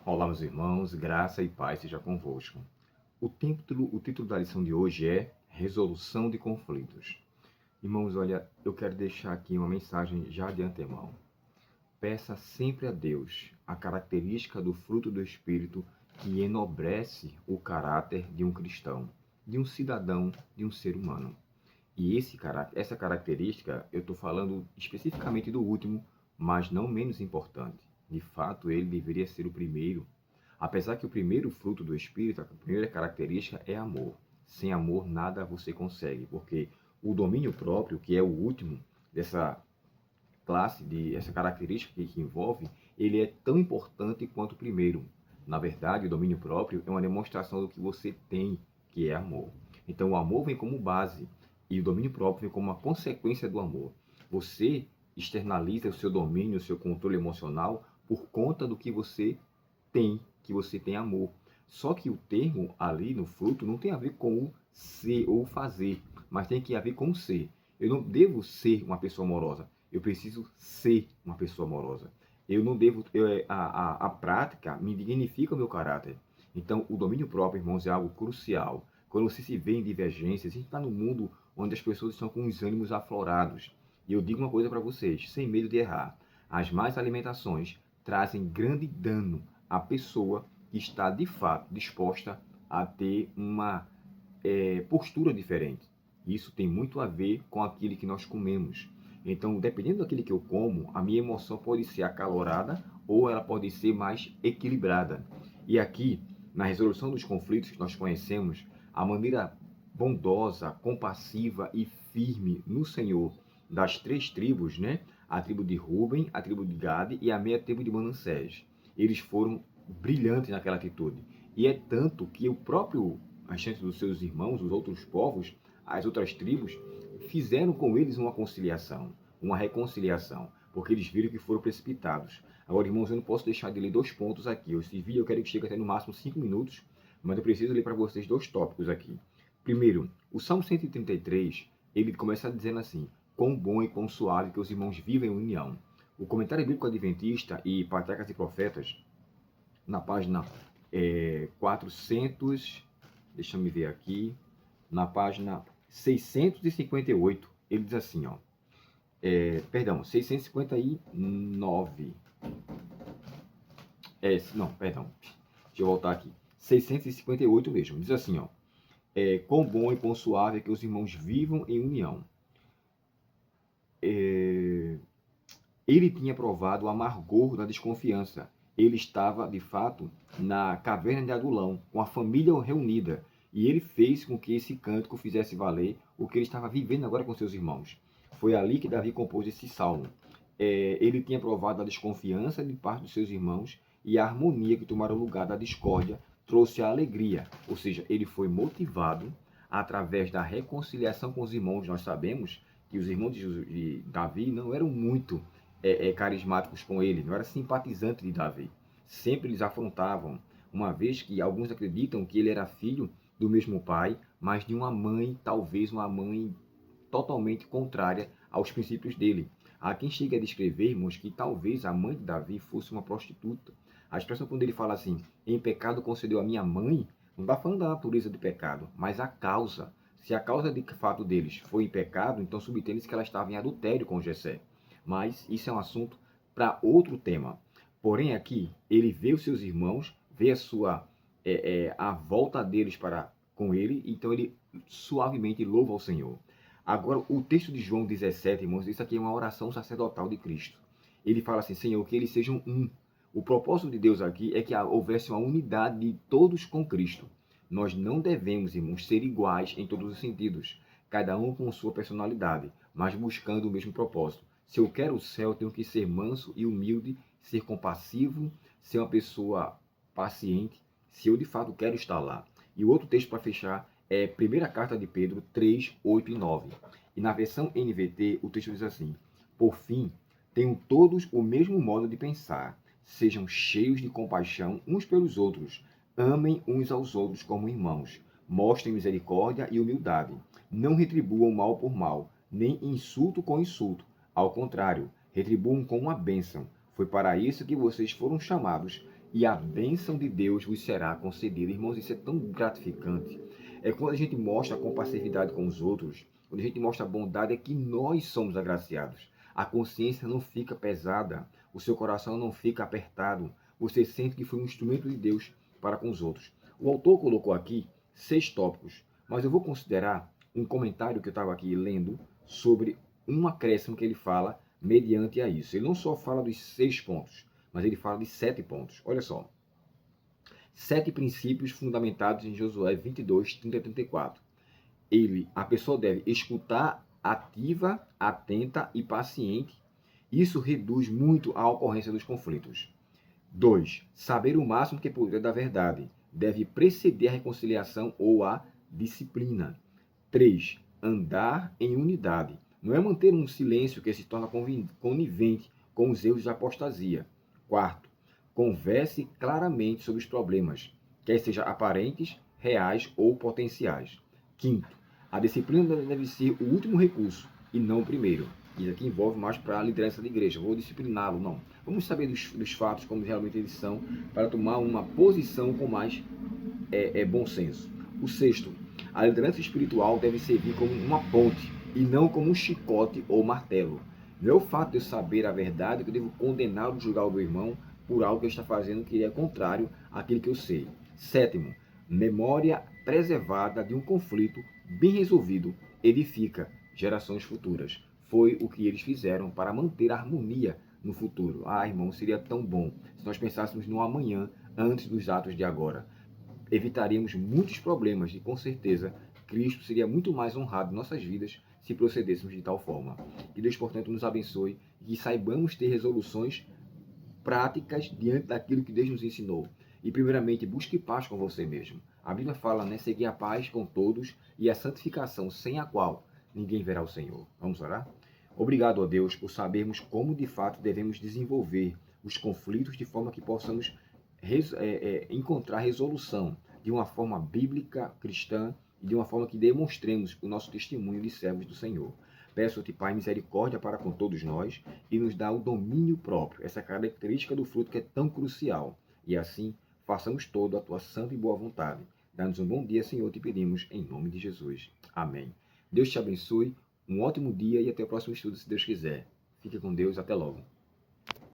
Olá, meus irmãos, graça e paz seja convosco. O título da lição de hoje é Resolução de Conflitos. Irmãos, olha, eu quero deixar aqui uma mensagem já de antemão. Peça sempre a Deus a característica do fruto do Espírito que enobrece o caráter de um cristão, de um cidadão, de um ser humano. E essa característica, eu estou falando especificamente do último, mas não menos importante. De fato, ele deveria ser o primeiro. Apesar que o primeiro fruto do Espírito, a primeira característica é amor. Sem amor, nada você consegue, porque o domínio próprio, que é o último dessa essa característica que envolve, ele é tão importante quanto o primeiro. Na verdade, o domínio próprio é uma demonstração do que você tem, que é amor. Então, o amor vem como base e o domínio próprio vem como uma consequência do amor. Você externaliza o seu domínio, o seu controle emocional por conta do que você tem amor. Só que o termo ali no fruto não tem a ver com o ser ou fazer, mas tem que a ver com o ser. Eu não devo ser uma pessoa amorosa, eu preciso ser uma pessoa amorosa. Eu não devo. A prática me dignifica o meu caráter. Então, o domínio próprio, irmãos, é algo crucial. Quando você se vê em divergências, a gente está num mundo onde as pessoas estão com os ânimos aflorados. E eu digo uma coisa para vocês, sem medo de errar: as más alimentações trazem grande dano à pessoa que está de fato disposta a ter uma postura diferente. Isso tem muito a ver com aquilo que nós comemos. Então, dependendo daquilo que eu como, a minha emoção pode ser acalorada ou ela pode ser mais equilibrada. E aqui, na resolução dos conflitos que nós conhecemos, a maneira bondosa, compassiva e firme no Senhor das três tribos, né? A tribo de Ruben, a tribo de Gade e a meia tribo de Manassés. Eles foram brilhantes naquela atitude. E é tanto que o próprio restante dos seus irmãos, os outros povos, as outras tribos, fizeram com eles uma conciliação, uma reconciliação, porque eles viram que foram precipitados. Agora, irmãos, eu não posso deixar de ler dois pontos aqui. Esse vídeo eu quero que chegue até no máximo 5 minutos, mas eu preciso ler para vocês dois tópicos aqui. Primeiro, o Salmo 133, ele começa dizendo assim: quão bom e quão suave que os irmãos vivem em união. O Comentário Bíblico Adventista e Patriarcas e Profetas, na página 400, deixa eu ver aqui, na página 658, ele diz assim, ó, perdão, 659, não, perdão, deixa eu voltar aqui, 658 mesmo, diz assim, ó, quão bom e quão suave é que os irmãos vivam em união. Ele tinha provado o amargor da desconfiança. Ele estava, de fato, na caverna de Adulão, com a família reunida. E ele fez com que esse cântico fizesse valer o que ele estava vivendo agora com seus irmãos. Foi ali que Davi compôs esse salmo. Ele tinha provado a desconfiança de parte dos seus irmãos e a harmonia que tomaram lugar da discórdia trouxe a alegria. Ou seja, ele foi motivado através da reconciliação com os irmãos. Nós sabemos que os irmãos de Davi não eram muito carismáticos com ele, não eram simpatizantes de Davi. Sempre eles afrontavam, uma vez que alguns acreditam que ele era filho do mesmo pai, mas de uma mãe, talvez uma mãe totalmente contrária aos princípios dele. Há quem chegue a descrever, irmãos, que talvez a mãe de Davi fosse uma prostituta. A expressão quando ele fala assim, em pecado concedeu a minha mãe, não está falando da natureza do pecado, mas a causa. Se a causa de fato deles foi em pecado, então subtende-se que ela estava em adultério com Jessé. Mas isso é um assunto para outro tema. Porém, aqui, ele vê os seus irmãos, vê a volta deles para com ele, então ele suavemente louva ao Senhor. Agora, o texto de João 17, irmãos, isso aqui é uma oração sacerdotal de Cristo. Ele fala assim, Senhor, que eles sejam um. O propósito de Deus aqui é que houvesse uma unidade de todos com Cristo. Nós não devemos, irmãos, ser iguais em todos os sentidos, cada um com sua personalidade, mas buscando o mesmo propósito. Se eu quero o céu, eu tenho que ser manso e humilde, ser compassivo, ser uma pessoa paciente, se eu de fato quero estar lá. E o outro texto para fechar é 1ª Carta de Pedro 3, 8 e 9. E na versão NVT, o texto diz assim: por fim, tenham todos o mesmo modo de pensar, sejam cheios de compaixão uns pelos outros, amem uns aos outros como irmãos, mostrem misericórdia e humildade, não retribuam mal por mal, nem insulto com insulto, ao contrário, retribuam com uma bênção. Foi para isso que vocês foram chamados, e a bênção de Deus vos será concedida. Irmãos, isso é tão gratificante. É quando a gente mostra a compassividade com os outros, quando a gente mostra a bondade, é que nós somos agraciados. A consciência não fica pesada, o seu coração não fica apertado, você sente que foi um instrumento de Deus para com os outros. O autor colocou aqui 6 tópicos, mas eu vou considerar um comentário que eu estava aqui lendo sobre um acréscimo que ele fala mediante a isso. Ele não só fala dos 6 pontos, mas ele fala de 7 pontos. Olha só. 7 princípios fundamentados em Josué 22, 30 e 34. A pessoa deve escutar ativa, atenta e paciente. Isso reduz muito a ocorrência dos conflitos. 2. Saber o máximo que puder da verdade. Deve preceder a reconciliação ou a disciplina. 3. Andar em unidade. Não é manter um silêncio que se torna conivente com os erros de apostasia. 4. Converse claramente sobre os problemas, quer sejam aparentes, reais ou potenciais. 5. A disciplina deve ser o último recurso e não o primeiro. Isso aqui envolve mais para a liderança da igreja. Vou discipliná-lo, não. Vamos saber dos fatos, como realmente eles são, para tomar uma posição com mais bom senso. O 6º, a liderança espiritual deve servir como uma ponte e não como um chicote ou martelo. Não é o fato de eu saber a verdade que eu devo condenar ou julgar o meu irmão por algo que ele está fazendo que é contrário àquilo que eu sei. 7º, memória preservada de um conflito bem resolvido edifica gerações futuras. Foi o que eles fizeram para manter a harmonia no futuro. Ah, irmão, seria tão bom se nós pensássemos no amanhã antes dos atos de agora. Evitaríamos muitos problemas e, com certeza, Cristo seria muito mais honrado em nossas vidas se procedêssemos de tal forma. Que Deus, portanto, nos abençoe e que saibamos ter resoluções práticas diante daquilo que Deus nos ensinou. E, primeiramente, busque paz com você mesmo. A Bíblia fala, né? Seguir a paz com todos e a santificação, sem a qual ninguém verá o Senhor. Vamos orar? Obrigado a Deus por sabermos como de fato devemos desenvolver os conflitos de forma que possamos encontrar resolução de uma forma bíblica, cristã e de uma forma que demonstremos o nosso testemunho de servos do Senhor. Peço-te, Pai, misericórdia para com todos nós e nos dá o domínio próprio, essa característica do fruto que é tão crucial. E assim, façamos todo a tua santa e boa vontade. Dá-nos um bom dia, Senhor, te pedimos, em nome de Jesus. Amém. Deus te abençoe, um ótimo dia e até o próximo estudo, se Deus quiser. Fique com Deus, até logo.